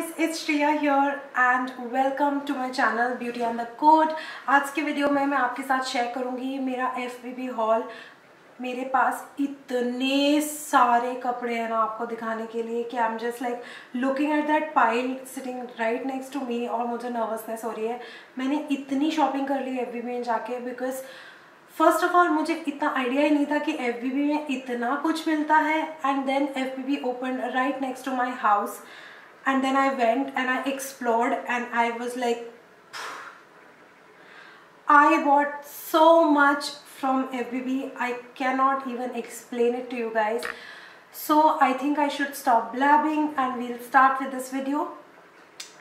guys, it's Shriya here and welcome to my channel Beauty and the Code। आज के video में मैं आपके साथ शेयर करूंगी मेरा FBB हॉल। मेरे पास इतने सारे कपड़े हैं ना आपको दिखाने के लिए कि I am just like looking at that pile sitting right next to me और मुझे नर्वसनेस हो रही है। मैंने इतनी शॉपिंग कर ली FBB में जाके बिकॉज फर्स्ट ऑफ ऑल मुझे इतना आइडिया ही नहीं था कि FBB में इतना कुछ मिलता है and then FBB open right next to my house and then I went and I explored and I was like I bought so much from FBB. I cannot even explain it to you guys, so I think I should stop blabbing and we'll start with this video.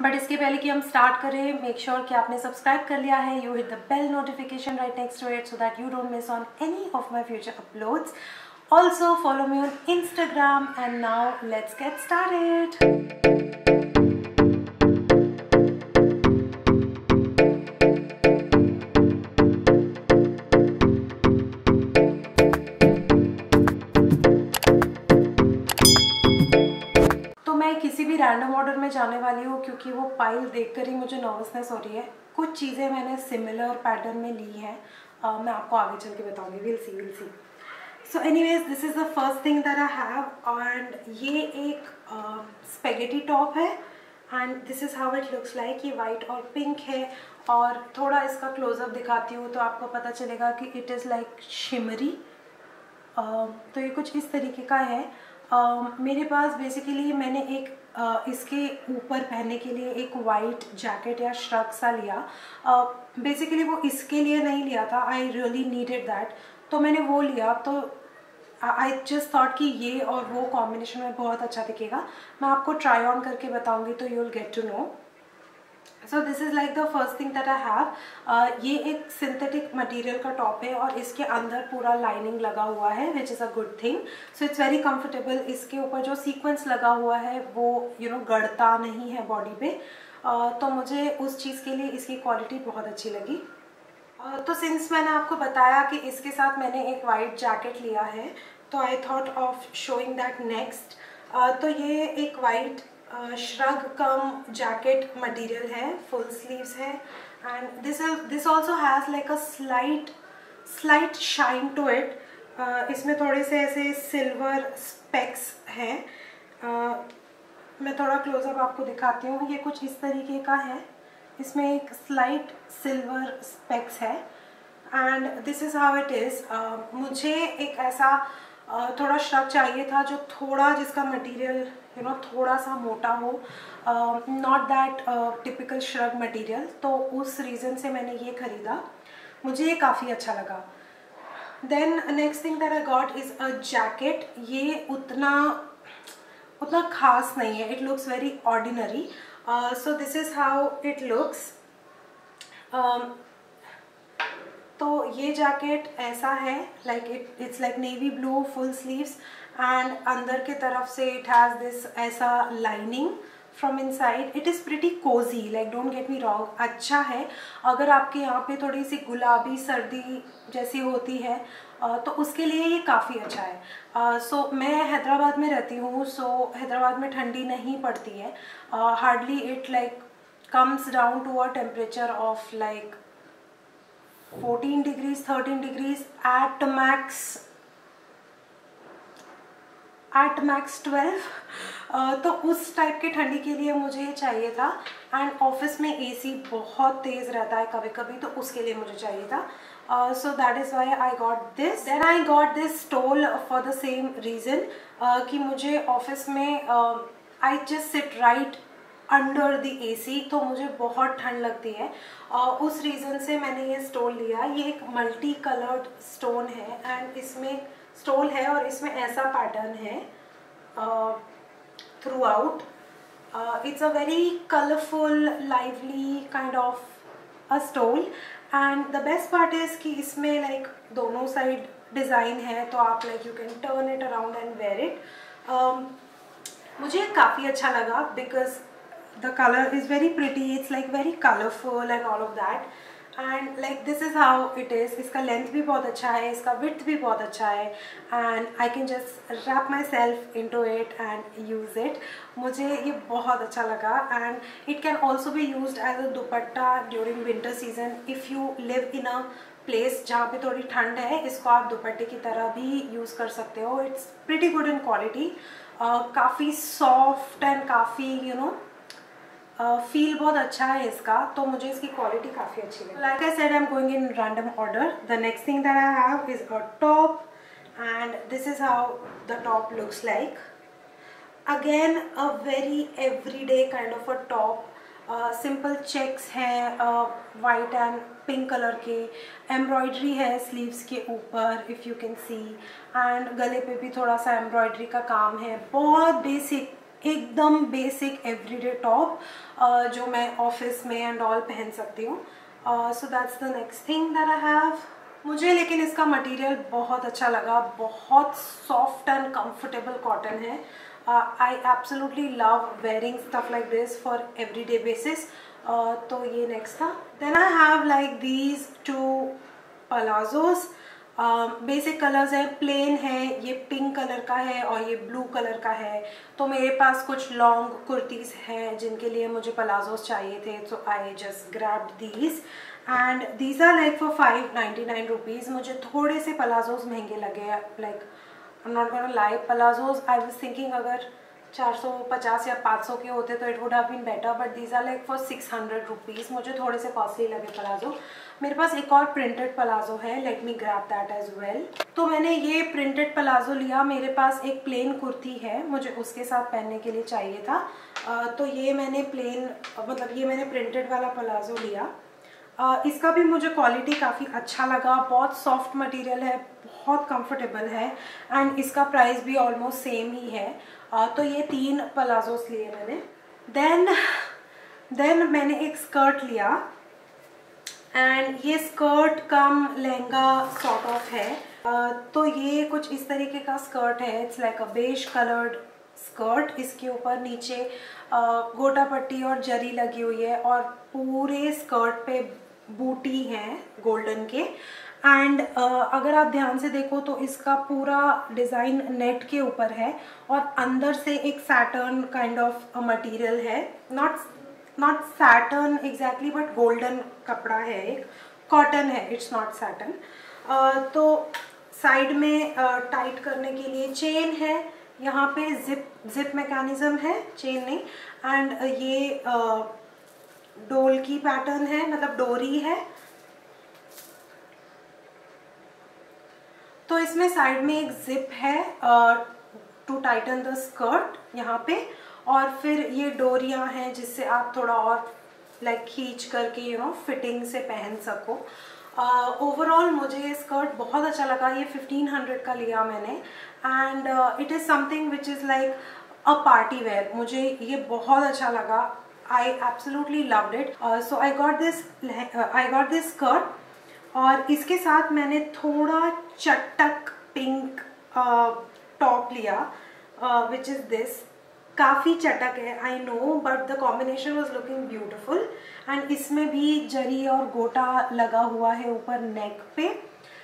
But इसके पहले कि हम start करें, make sure कि आपने subscribe कर लिया है, you hit the bell notification right next to it so that you don't miss on any of my future uploads. Also follow me on Instagram and now let's get started. किसी भी random order में जाने वाली हूँ क्योंकि वो pile देखकर ही मुझे नर्वसनेस हो रही है. कुछ चीज़ें मैंने सिमिलर पैटर्न में ली हैं, मैं आपको आगे चल के बताऊँगी. Will see. So anyways this is the first thing that I have and ये एक स्पेगेटी टॉप है and this is how it looks like. ये वाइट और पिंक है और थोड़ा इसका क्लोजअप दिखाती हूँ तो आपको पता चलेगा कि इट इज़ लाइक शिमरी. तो ये कुछ इस तरीके का है. मेरे पास बेसिकली मैंने एक इसके ऊपर पहनने के लिए एक वाइट जैकेट या श्रग सा लिया. बेसिकली वो इसके लिए नहीं लिया था, आई रियली नीडेड दैट, तो मैंने वो लिया. तो आई जस्ट थॉट कि ये और वो कॉम्बिनेशन में बहुत अच्छा दिखेगा. मैं आपको ट्राई ऑन करके बताऊंगी तो you will get to know. So this is like the first thing that I have. ये एक सिंथेटिक मटेरियल का टॉप है और इसके अंदर पूरा लाइनिंग लगा हुआ है which is a good thing. So it's very comfortable. इसके ऊपर जो सीक्वेंस लगा हुआ है वो गड़ता नहीं है बॉडी पे. तो मुझे उस चीज़ के लिए इसकी क्वालिटी बहुत अच्छी लगी. तो सिंस मैंने आपको बताया कि इसके साथ मैंने एक वाइट जैकेट लिया है तो I thought of showing that next. तो ये एक white shrug cum jacket material है, फुल स्लीव्स है and this also has like a slight shine to it. इसमें थोड़े से ऐसे सिल्वर स्पेक्स हैं. मैं थोड़ा क्लोजअप आपको दिखाती हूँ. ये कुछ इस तरीके का है. इसमें एक स्लाइट सिल्वर स्पेक्स है and this is how it is. मुझे एक ऐसा थोड़ा श्रग चाहिए था जो थोड़ा जिसका मटेरियल थोड़ा सा मोटा हो, not that typical shrug material. तो उस रीज़न से मैंने ये ख़रीदा. मुझे ये काफ़ी अच्छा लगा. Then next thing that I got is a jacket. ये उतना खास नहीं है. It looks very ordinary. So this is how it looks. तो ये जैकेट ऐसा है like it's like navy blue full sleeves and अंदर के तरफ से इट हैज़ दिस ऐसा lining from inside. It is pretty cosy, like don't get me wrong. अच्छा है अगर आपके यहाँ पे थोड़ी सी गुलाबी सर्दी जैसी होती है तो उसके लिए ये काफ़ी अच्छा है. सो मैं हैदराबाद में रहती हूँ. सो हैदराबाद में ठंडी नहीं पड़ती है. Hardly it like comes down to a temperature of like 14 degrees 13 degrees at max 12. तो उस टाइप की ठंडी के लिए मुझे ये चाहिए था एंड ऑफिस में AC बहुत तेज़ रहता है कभी कभी तो उसके लिए मुझे चाहिए था. So that is why I got this. Then I got this stole for the same reason कि मुझे ऑफिस में I just sit right under the AC तो मुझे बहुत ठंड लगती है. उस रीज़न से मैंने ये स्टोल लिया. ये एक मल्टी कलर्ड स्टोन है एंड इसमें स्टोल है और इसमें ऐसा पैटर्न है throughout. It's a very colourful lively kind of a stole and the best part is कि इसमें लाइक दोनों साइड डिज़ाइन है तो आप like you can turn it around and wear it. मुझे काफ़ी अच्छा लगा because the color is very pretty. It's like very colorful and all of that and like this is how it is. इसका length भी बहुत अच्छा है, इसका विड्थ भी बहुत अच्छा है, and I can just wrap myself into it and use it. मुझे ये बहुत अच्छा लगा, and it can also be use as a dupatta during winter season if you live in a place जहाँ पे थोड़ी ठंड है। इसको आप दुपट्टे की तरह भी यूज़ कर सकते हो। It's pretty good in quality, काफ़ी सॉफ्ट एंड काफ़ी यू नो फील बहुत अच्छा है इसका, तो मुझे इसकी क्वालिटी काफ़ी अच्छी लगी। Like I said, I am going in random order. The next thing that I have is a top, and this is how the top looks like. Again a very everyday kind of a top. Simple checks हैं white and pink colour के, embroidery है sleeves के ऊपर if you can see, and गले पे भी थोड़ा सा एम्ब्रॉयडरी का काम है। बहुत बेसिक, एकदम बेसिक एवरीडे टॉप जो मैं ऑफिस में एंड ऑल पहन सकती हूँ। So that's the next thing that I have. मुझे लेकिन इसका मटेरियल बहुत अच्छा लगा, बहुत सॉफ्ट एंड कंफर्टेबल कॉटन है। I absolutely love wearing stuff like this for everyday basis. तो ये नेक्स्ट था। Then I have like these two palazzos. Basic colours है, प्लेन है, ये पिंक कलर का है और ये ब्लू कलर का है। तो मेरे पास कुछ लॉन्ग कुर्तीज़ हैं जिनके लिए मुझे पलाजोस चाहिए थे, so I just grabbed these, and these are like for 599 rupees. मुझे थोड़े से पलाजोस महंगे लगे, like I am not gonna lie, palazzos I was thinking अगर 450 या 500 के होते तो it would have been better, but these are like for 600 rupees. मुझे थोड़े से कॉस्टली लगे पलाजो। मेरे पास एक और प्रिंटेड पलाजो है, let me grab that as well. तो मैंने ये प्रिंटेड पलाजो लिया। मेरे पास एक प्लेन कुर्ती है, मुझे उसके साथ पहनने के लिए चाहिए था, तो ये मैंने प्लेन मतलब ये मैंने प्रिंटेड वाला पलाजो लिया। इसका भी मुझे क्वालिटी काफ़ी अच्छा लगा, बहुत सॉफ्ट मटेरियल है, बहुत कंफर्टेबल है, एंड इसका प्राइस भी ऑलमोस्ट सेम ही है। तो ये 3 पलाजोस लिए मैंने। देन मैंने एक स्कर्ट लिया, एंड ये skirt cum lehenga sort of है। तो ये कुछ इस तरीके का स्कर्ट है। It's like a beige coloured skirt. इसके ऊपर नीचे गोटा पट्टी और जरी लगी हुई है, और पूरे स्कर्ट पे बूटी हैं गोल्डन के, एंड अगर आप ध्यान से देखो तो इसका पूरा डिज़ाइन नेट के ऊपर है, और अंदर से एक सैटर्न काइंड ऑफ मटेरियल है, not Saturn exactly but golden कपड़ा है, एक कॉटन है, इट्स नॉट सैटर्न। तो साइड में टाइट करने के लिए चेन है, यहाँ पे जिप मैकेनिज्म है, चेन नहीं, एंड ये डोल की पैटर्न है, मतलब डोरी है। तो इसमें साइड में एक जिप है टू टाइटन द स्कर्ट यहाँ पे, और फिर ये डोरियाँ हैं जिससे आप थोड़ा और लाइक खींच करके यू नो फिटिंग से पहन सको। ओवरऑल मुझे ये स्कर्ट बहुत अच्छा लगा। ये 1500 का लिया मैंने, and it is something which is like a party wear. मुझे ये बहुत अच्छा लगा, I absolutely loved it. So I got this skirt, और इसके साथ मैंने थोड़ा चटक पिंक टॉप लिया विच इज़ दिस। काफ़ी चटक है I know, but the combination was looking beautiful, and इसमें भी जरी और गोटा लगा हुआ है ऊपर नेक पे।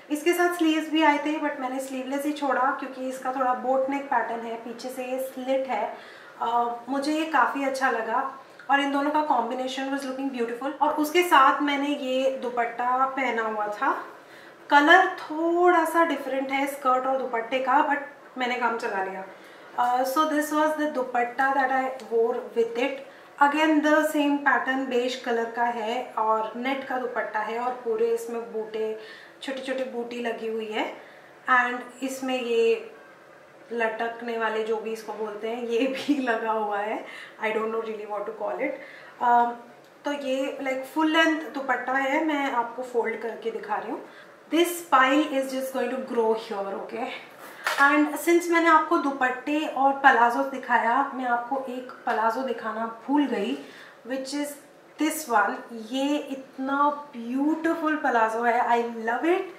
इसके साथ स्लीव्स भी आए थे, बट मैंने स्लीवलेस ही छोड़ा क्योंकि इसका थोड़ा बोट नेक पैटर्न है, पीछे से ये स्लिट है। मुझे ये काफ़ी अच्छा लगा, और इन दोनों का कॉम्बिनेशन वाज लुकिंग ब्यूटीफुल। और उसके साथ मैंने ये दुपट्टा पहना हुआ था। कलर थोड़ा सा डिफरेंट है स्कर्ट और दुपट्टे का, बट मैंने काम चला लिया। So this was the dupatta that I wore with it. Again the same pattern beige colour का है, और नेट का दुपट्टा है, और पूरे इसमें बूटे, छोटी छोटी बूटी लगी हुई है, एंड इसमें ये लटकने वाले जो भी इसको बोलते हैं ये भी लगा हुआ है। I don't know really what to call it. तो ये लाइक फुल लेंथ दुपट्टा है, मैं आपको फोल्ड करके दिखा रही हूँ। This pile is just going to grow here, okay. And since मैंने आपको दुपट्टे और पलाजो दिखाया, मैं आपको एक पलाजो दिखाना भूल गई, विच इज़ दिस वन। ये इतना ब्यूटिफुल पलाजो है, I love it.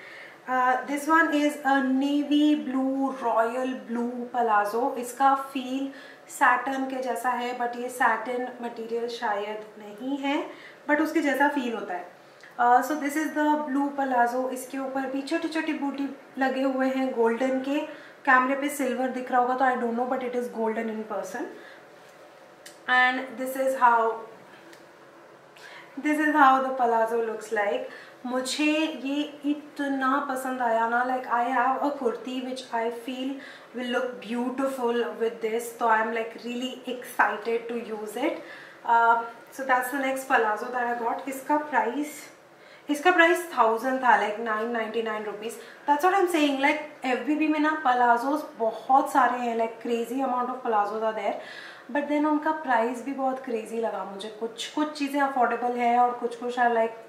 This one is a navy blue, royal blue palazzo. इसका फील सैटन के जैसा है, बट ये सैटन मटेरियल शायद नहीं है, बट उसके जैसा फील होता है। सो this is the blue palazzo. इसके ऊपर भी छोटी छोटी बूटी लगे हुए हैं गोल्डन के। कैमरे पे सिल्वर दिख रहा होगा तो आई don't no, but it is golden in person. And this is how the palazzo looks like. मुझे ये इतना पसंद आया ना, like I have a kurti which I feel will look beautiful with this, so I'm like really excited to use it. So that's the next palazzo that I got. इसका price 1000 था, like 999 rupees. That's what I'm saying, like FBB में ना पलाजोज बहुत सारे हैं, like crazy amount of palazzos are there, but then उनका price भी बहुत crazy लगा मुझे। कुछ चीज़ें अफोर्डेबल है और कुछ are like।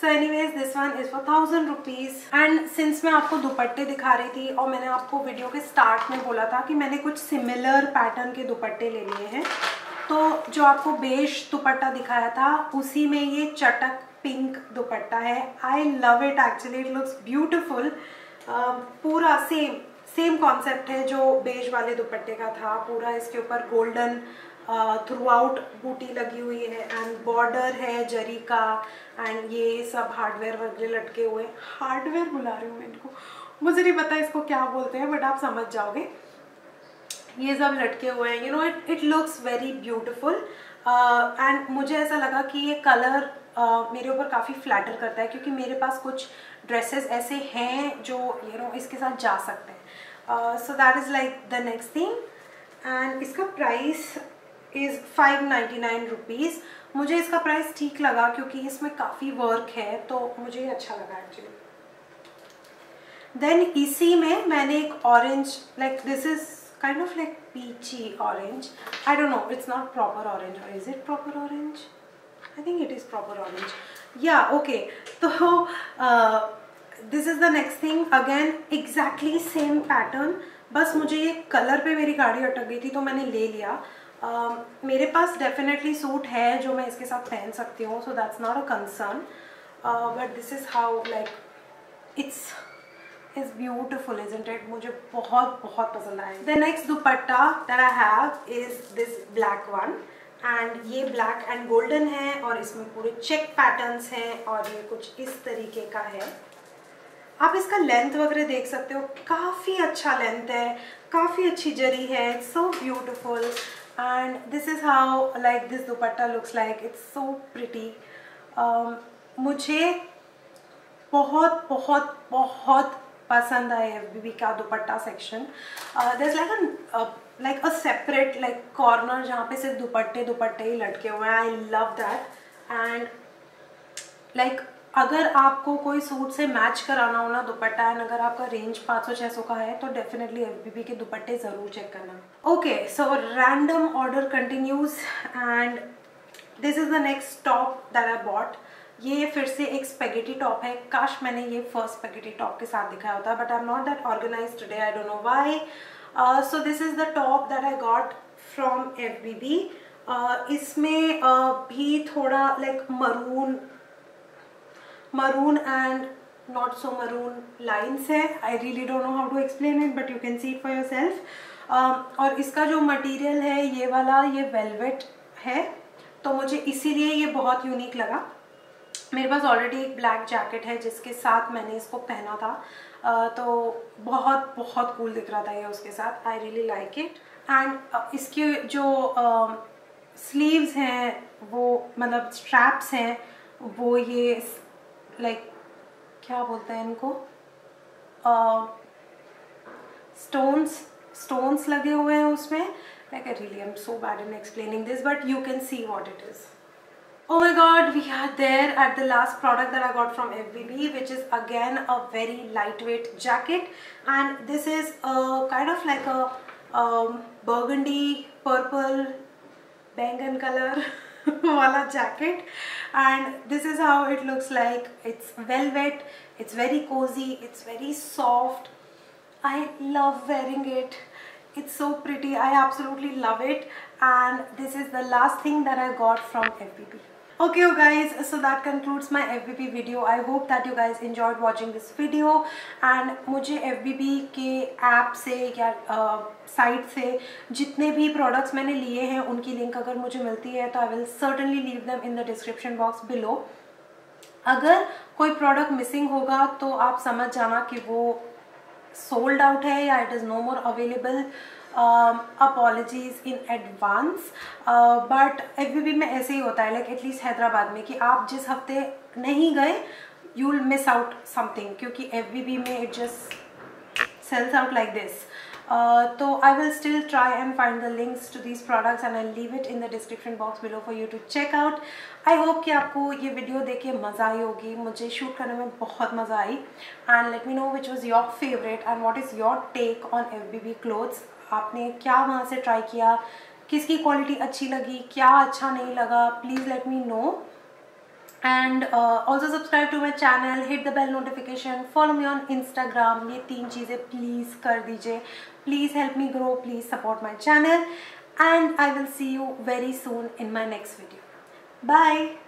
So anyways, this one is for 1000 rupees. And since मैं आपको दुपट्टे दिखा रही थी और मैंने आपको वीडियो के स्टार्ट में बोला था कि मैंने कुछ सिमिलर पैटर्न के दुपट्टे ले लिए हैं, तो जो आपको बेज दुपट्टा दिखाया था उसी में ये चटक पिंक दुपट्टा है। I love it actually, it looks beautiful. पूरा सेम कॉन्सेप्ट है जो बेज वाले दुपट्टे का था। पूरा इसके ऊपर गोल्डन थ्रू आउट बूटी लगी हुई है एंड बॉर्डर है जरी का, एंड ये सब हार्डवेयर वगैरह लटके हुए। हार्डवेयर बुला रही हूँ मैं इनको, मुझे नहीं पता इसको क्या बोलते हैं, बट आप समझ जाओगे। ये सब लटके हुए हैं, you know, it looks very beautiful. And मुझे ऐसा लगा कि ये कलर मेरे ऊपर काफ़ी फ्लैटर करता है, क्योंकि मेरे पास कुछ ड्रेसेस ऐसे हैं जो यू नो इसके साथ जा सकते हैं। सो that is like the next thing. And इसका प्राइस इज़ 599 रुपीज़। मुझे इसका प्राइस ठीक लगा क्योंकि इसमें काफ़ी वर्क है, तो मुझे ये अच्छा लगा एक्चुअली। देन इसी में मैंने एक orange, like this is kind of like peachy orange, I don't know, it's not proper orange, और is it proper orange? I think it is proper orange, या ओके। तो this is the next thing, again exactly same pattern, बस मुझे ये colour पे मेरी गाड़ी अटक गई थी तो मैंने ले लिया। मेरे पास डेफिनेटली सूट है जो मैं इसके साथ पहन सकती हूँ, so that's not a concern, but this is how like it's beautiful, isn't it? मुझे बहुत पसंद आया। The next dupatta that I have is this black one, and ये ब्लैक एंड गोल्डन है और इसमें पूरे चेक पैटर्न्स हैं और ये कुछ इस तरीके का है। आप इसका लेंथ वगैरह देख सकते हो, काफ़ी अच्छा लेंथ है, काफ़ी अच्छी जरी है, it's so beautiful. And this is how like this dupatta looks like, it's so pretty. मुझे बहुत पसंद आया FBB का dupatta section. There is like a separate like corner जहाँ पे सिर्फ दुपट्टे ही लटके हुए हैं। I love that. And like अगर आपको कोई सूट से मैच कराना हो ना दुपट्टा, एंड अगर आपका रेंज 500-600 का है, तो डेफिनेटली FBB के दुपट्टे ज़रूर चेक करना। Okay, so random order continues, and this is the next top that I bought. ये फिर से एक स्पेगेटी टॉप है। काश मैंने ये फर्स्ट स्पेगेटी टॉप के साथ दिखाया होता, but I am not that organised today, I don't know why. So this is the top that I got from FBB। इसमें भी थोड़ा like maroon and not so maroon lines है। I really don't know how to explain it, but you can see it for yourself. और इसका जो material है ये वाला, ये वेलवेट है, तो मुझे इसीलिए ये बहुत यूनिक लगा। मेरे पास ऑलरेडी एक ब्लैक जैकेट है जिसके साथ मैंने इसको पहना था, तो बहुत कूल दिख रहा था ये उसके साथ। I really like it. And इसके जो स्लीव्स हैं, वो मतलब स्ट्रैप्स हैं, वो ये लाइक क्या बोलते हैं इनको, स्टोन्स लगे हुए हैं उसमें। Like I really am so bad in explaining this, but you can see what it is. Oh my god, we are there at the last product that I got from FBB, which is again a very lightweight jacket, and this is a kind of like a burgundy purple bangan color wala jacket, and this is how it looks like. It's velvet, it's very cozy, it's very soft. I love wearing it. It's so pretty. I absolutely love it, and this is the last thing that I got from FBB. Okay guys, so that concludes my FBB video. I hope that you guys enjoyed watching this video, and मुझे FBB के app से या site से जितने भी products मैंने लिए हैं उनकी लिंक अगर मुझे मिलती है तो I will certainly leave them in the description box below. अगर कोई प्रोडक्ट मिसिंग होगा तो आप समझ जाना कि वो सोल्ड आउट है या it is no more available. Apologies in advance. But FBB में ऐसे ही होता है, लाइक एटलीस्ट हैदराबाद में, कि आप जिस हफ्ते नहीं गए you will miss out something, क्योंकि FBB में it just sells out like this. तो I will still try and find the links to these products and I'll leave it in the description box below for you to check out. I hope कि आपको ये video देख के मज़ा आई होगी. मुझे shoot करने में बहुत मज़ा आई. And let me know which was your favorite and what is your take on FBB clothes. आपने क्या वहाँ से ट्राई किया, किसकी क्वालिटी अच्छी लगी, क्या अच्छा नहीं लगा, please let me know. And also subscribe to my channel, hit the bell notification, follow me on Instagram. ये 3 चीज़ें please कर दीजिए. Please help me grow, please support my channel, and I will see you very soon in my next video. Bye.